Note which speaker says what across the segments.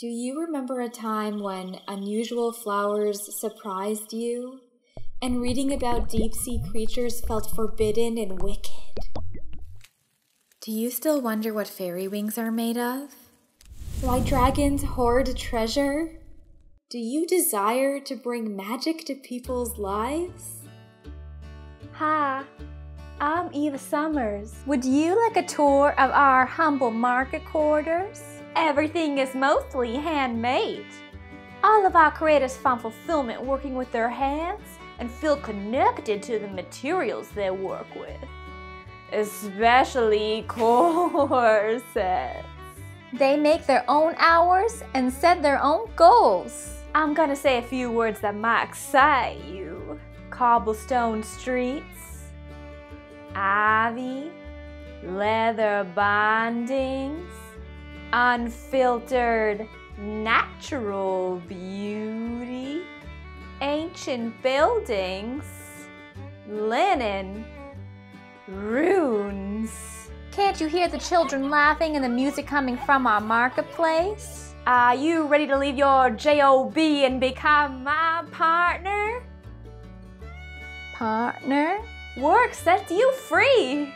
Speaker 1: Do you remember a time when unusual flowers surprised you, and reading about deep-sea creatures felt forbidden and wicked? Do you still wonder what fairy wings are made of? Why dragons hoard treasure? Do you desire to bring magic to people's lives?
Speaker 2: Hi, I'm Eva Summers. Would you like a tour of our humble market quarters? Everything is mostly handmade. All of our creators find fulfillment working with their hands and feel connected to the materials they work with, especially corsets. They make their own hours and set their own goals. I'm gonna say a few words that might excite you. Cobblestone streets, ivy, leather bindings, unfiltered natural beauty, ancient buildings, linen, runes. Can't you hear the children laughing and the music coming from our marketplace? Are you ready to leave your job and become my partner? Partner? Work sets you free.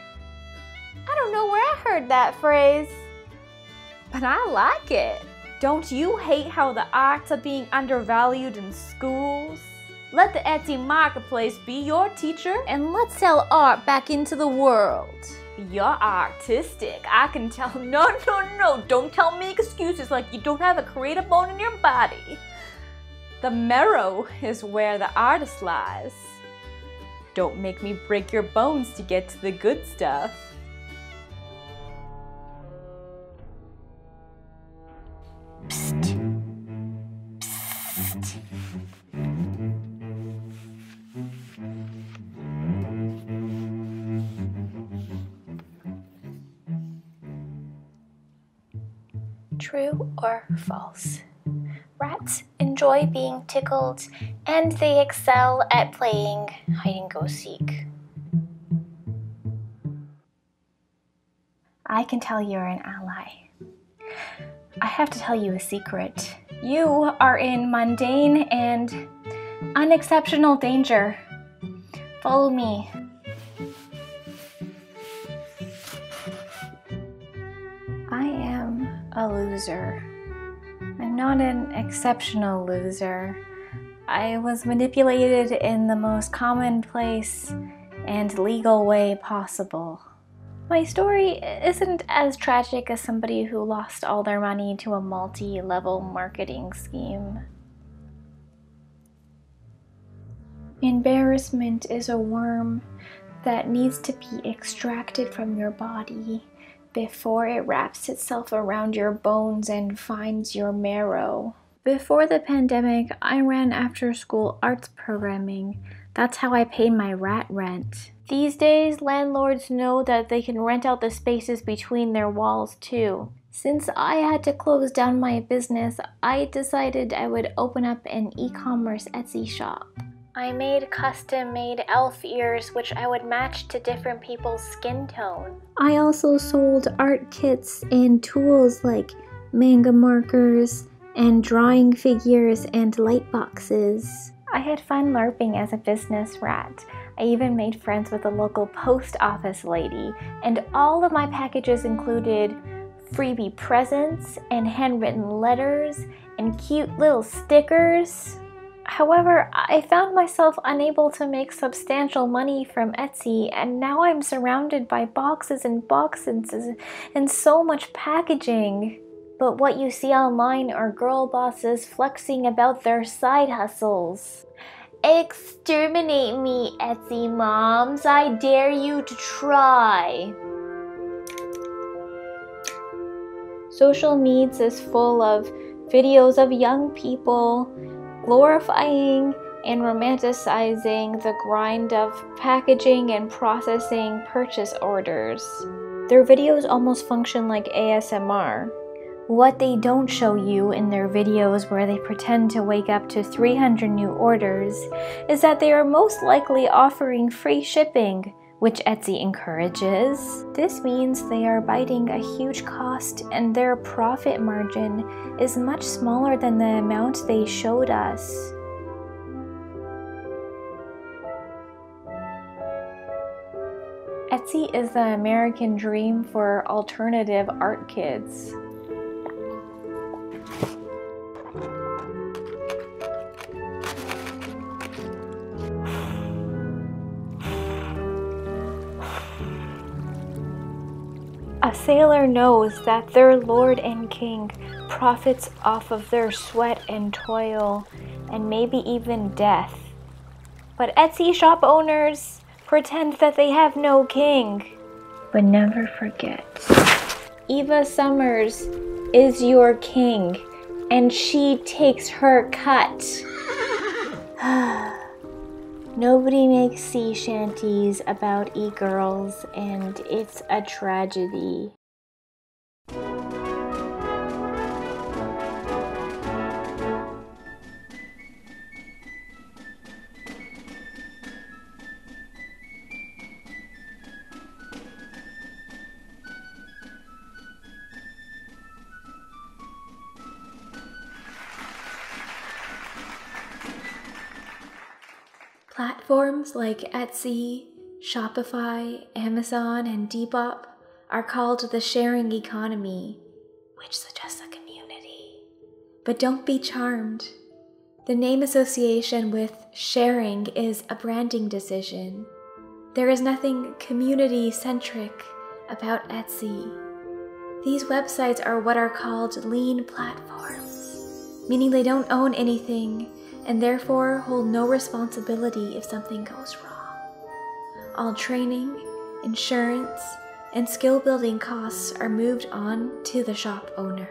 Speaker 2: I don't know where I heard that phrase, but I like it. Don't you hate how the arts are being undervalued in schools? Let the Etsy marketplace be your teacher and let's sell art back into the world. You're artistic, I can tell. No, don't tell me excuses like you don't have a creative bone in your body. The marrow is where the artist lies. Don't make me break your bones to get to the good stuff. Psst. Psst.
Speaker 3: True or false? Rats enjoy being tickled and they excel at playing hide-and-go-seek. I can tell you're an ally. I have to tell you a secret. You are in mundane and unexceptional danger. Follow me. I am a loser. I'm not an exceptional loser. I was manipulated in the most commonplace and legal way possible. My story isn't as tragic as somebody who lost all their money to a multi-level marketing scheme. Embarrassment is a worm that needs to be extracted from your body before it wraps itself around your bones and finds your marrow. Before the pandemic, I ran after-school arts programming. That's how I paid my rat rent. These days, landlords know that they can rent out the spaces between their walls too. Since I had to close down my business, I decided I would open up an e-commerce Etsy shop. I made custom-made elf ears which I would match to different people's skin tone. I also sold art kits and tools like manga markers and drawing figures and light boxes. I had fun LARPing as a business rat. I even made friends with a local post office lady, and all of my packages included freebie presents and handwritten letters and cute little stickers. However, I found myself unable to make substantial money from Etsy, and now I'm surrounded by boxes and boxes and so much packaging. But what you see online are girl bosses flexing about their side hustles. Exterminate me, Etsy moms. I dare you to try. Social Meds is full of videos of young people glorifying and romanticizing the grind of packaging and processing purchase orders. Their videos almost function like ASMR. What they don't show you in their videos where they pretend to wake up to 300 new orders is that they are most likely offering free shipping which Etsy encourages. This means they are biting a huge cost and their profit margin is much smaller than the amount they showed us. Etsy is the American dream for alternative art kids. A sailor knows that their lord and king profits off of their sweat and toil, and maybe even death. But Etsy shop owners pretend that they have no king. But never forget, Eva Summers is your king, and she takes her cut. Nobody makes sea shanties about e-girls, and it's a tragedy.
Speaker 1: Platforms like Etsy, Shopify, Amazon, and Depop are called the sharing economy, which suggests a community. But don't be charmed. The name association with sharing is a branding decision. There is nothing community-centric about Etsy. These websites are what are called lean platforms, meaning they don't own anything and therefore hold no responsibility if something goes wrong. All training, insurance, and skill building costs are moved on to the shop owner.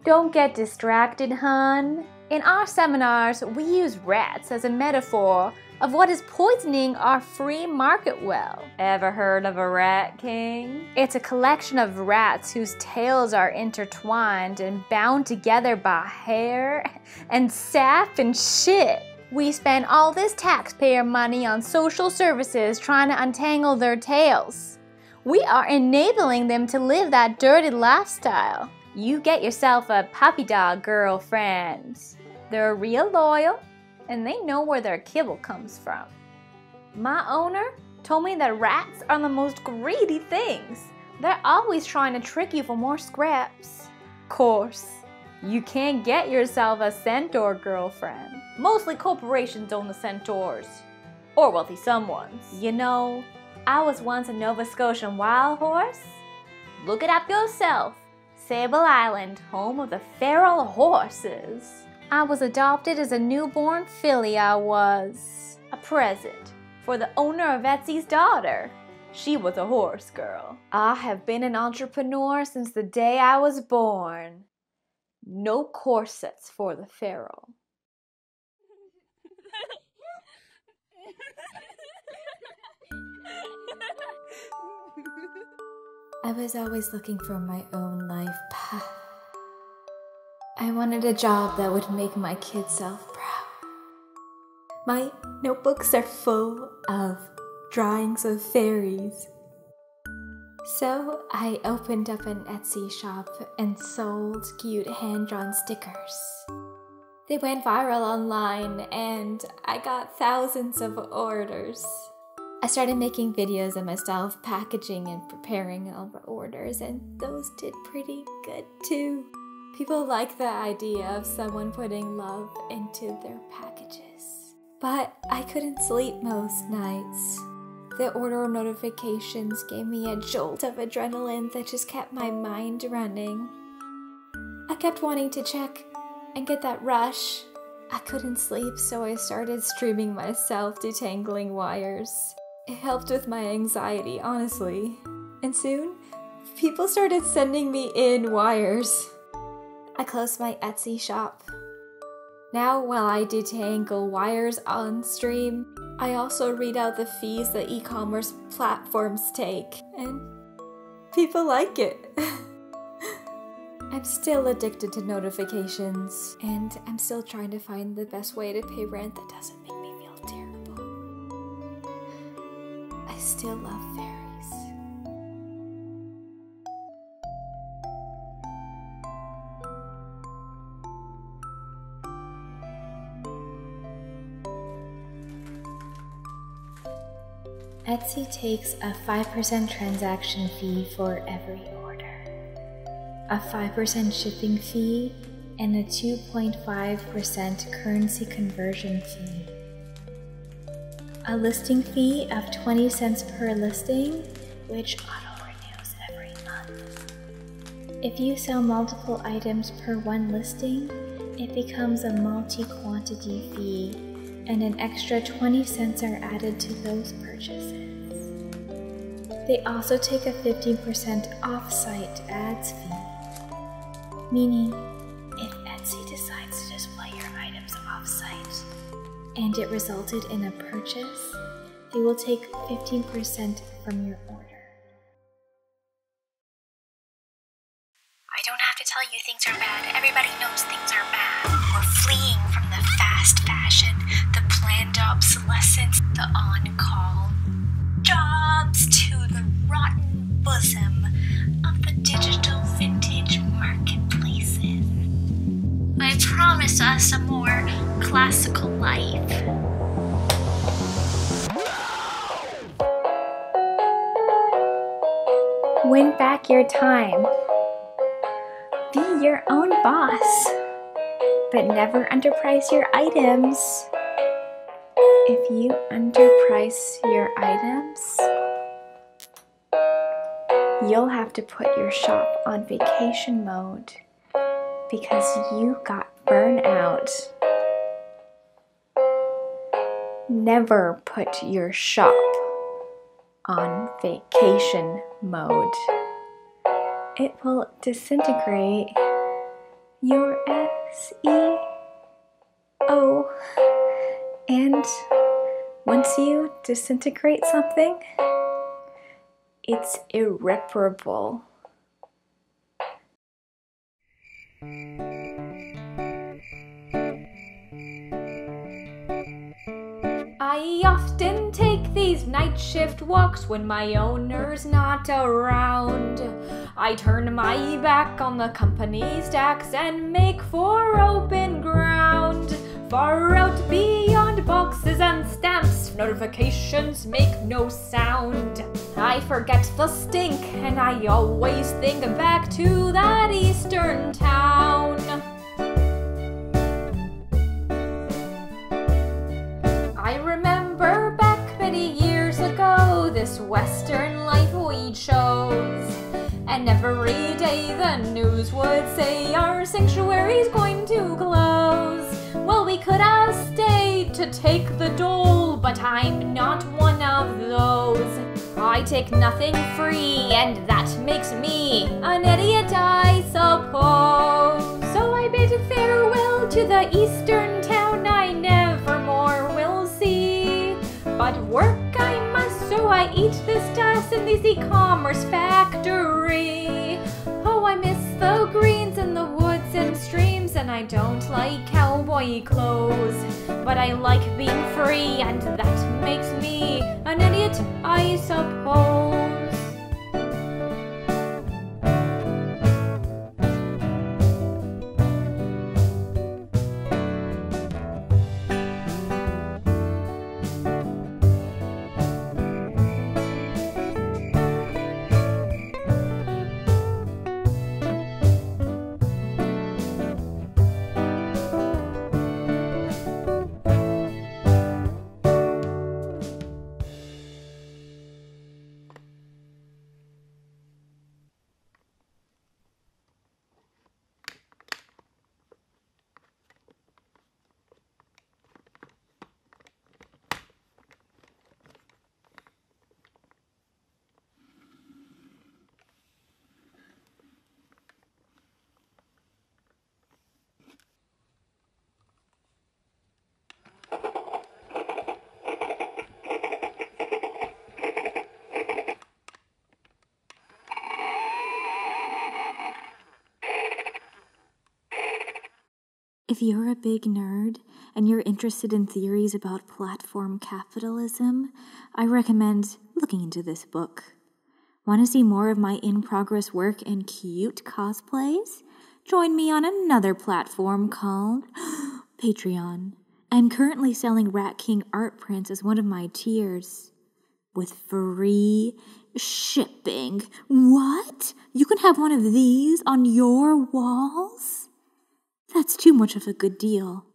Speaker 2: Don't get distracted, hun. In our seminars, we use rats as a metaphor of what is poisoning our free market well. Ever heard of a rat king? It's a collection of rats whose tails are intertwined and bound together by hair and sap and shit. We spend all this taxpayer money on social services trying to untangle their tails. We are enabling them to live that dirty lifestyle. You get yourself a puppy dog girlfriend. They're real loyal, and they know where their kibble comes from. My owner told me that rats are the most greedy things. They're always trying to trick you for more scraps. Course, you can't get yourself a centaur girlfriend. Mostly corporations own the centaurs, or wealthy someones. You know, I was once a Nova Scotian wild horse. Look it up yourself. Sable Island, home of the feral horses. I was adopted as a newborn filly, I was. A present for the owner of Etsy's daughter. She was a horse girl. I have been an entrepreneur since the day I was born. No corsets for the feral.
Speaker 1: I was always looking for my own life path. I wanted a job that would make my kid self proud. My notebooks are full of drawings of fairies. So I opened up an Etsy shop and sold cute hand-drawn stickers. They went viral online and I got thousands of orders. I started making videos of myself packaging and preparing all the orders, and those did pretty good too. People like the idea of someone putting love into their packages. But I couldn't sleep most nights. The order notifications gave me a jolt of adrenaline that just kept my mind running. I kept wanting to check and get that rush. I couldn't sleep, so I started streaming myself detangling wires. It helped with my anxiety, honestly. And soon, people started sending me in wires. I closed my Etsy shop. Now, while I detangle wires on stream, I also read out the fees that e-commerce platforms take, and people like it. I'm still addicted to notifications, and I'm still trying to find the best way to pay rent that doesn't make me feel terrible. I still love fairies. Etsy takes a 5% transaction fee for every order, a 5% shipping fee, and a 2.5% currency conversion fee. A listing fee of 20 cents per listing, which auto-renews every month. If you sell multiple items per one listing, it becomes a multi-quantity fee, and an extra 20 cents are added to those purchases. They also take a 15% off-site ads fee, meaning if Etsy decides to display your items off-site and it resulted in a purchase, they will take 15% from your order.
Speaker 3: I don't have to tell you things are bad. Everybody knows things are bad. We're fleeing from the fast fashion, the planned obsolescence, the on-call jobs to the rotten bosom of the digital vintage marketplaces. I promise us a more classical life. Win back your time. Be your own boss, but never underprice your items. If you underprice your items, you'll have to put your shop on vacation mode because you got burnout. Never put your shop on vacation mode. It will disintegrate your SEO. And once you disintegrate something, it's irreparable.
Speaker 2: I often take these night shift walks when my owner's not around. I turn my back on the company stacks and make for open ground. Far out beyond boxes and stamps, notifications make no sound. I forget the stink and I always think back to that eastern town. I remember back many years ago this western life we chose, and every day the news would say our sanctuary's going to close. Well, we could have stayed to take the dole, but I'm not one of those. I take nothing free, and that makes me an idiot, I suppose. So I bid farewell to the eastern town I never more will see. But work I must, so I eat this dust in this e-commerce factory. Oh, I miss the greens and the woods and streams, and I don't like cowboy clothes. But I like being free, and that makes me an idiot, I suppose.
Speaker 1: If you're a big nerd and you're interested in theories about platform capitalism, I recommend looking into this book. Want to see more of my in-progress work and cute cosplays? Join me on another platform called Patreon. I'm currently selling Rat King art prints as one of my tiers, with free shipping. What? You can have one of these on your walls? That's too much of a good deal.